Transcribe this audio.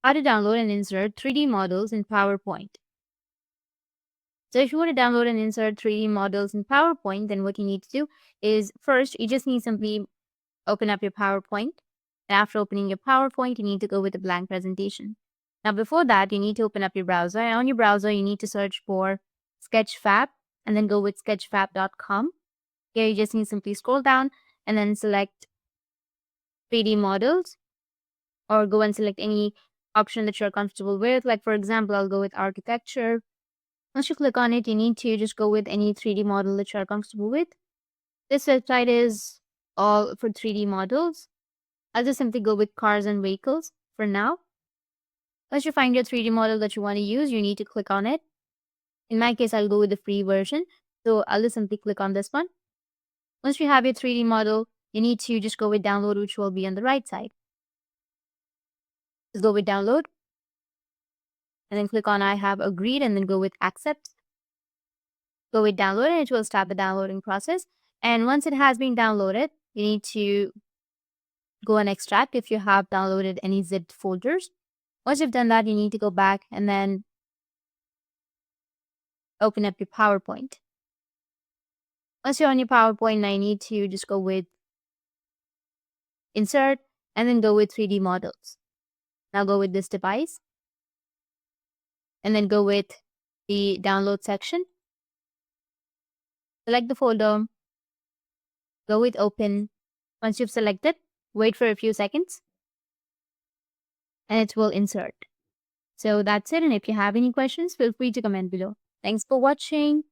How to download and insert 3D models in PowerPoint. So if you want to download and insert 3D models in PowerPoint, then what you need to do is first, you just need simply open up your PowerPoint. And after opening your PowerPoint, you need to go with a blank presentation. Now, before that, you need to open up your browser. And on your browser, you need to search for Sketchfab and then go with sketchfab.com. Here, you just need to simply scroll down and then select 3D models, or go and select any option that you're comfortable with. Like, for example, I'll go with architecture. Once you click on it, you need to just go with any 3D model that you're comfortable with. This website is all for 3D models. I'll just simply go with cars and vehicles for now. Once you find your 3D model that you want to use, you need to click on it. In my case, I'll go with the free version. So I'll just simply click on this one. Once you have your 3D model, you need to just go with download, which will be on the right side. Just go with download and then click on I have agreed and then go with accept. Go with download and it will start the downloading process. And once it has been downloaded, you need to go and extract if you have downloaded any zipped folders. Once you've done that, you need to go back and then open up your PowerPoint. Once you're on your PowerPoint, now you need to just go with insert and then go with 3D models. Now go with this device and then go with the download section. Select the folder, go with open. Once you've selected, wait for a few seconds and it will insert. So that's it. And if you have any questions, feel free to comment below. Thanks for watching.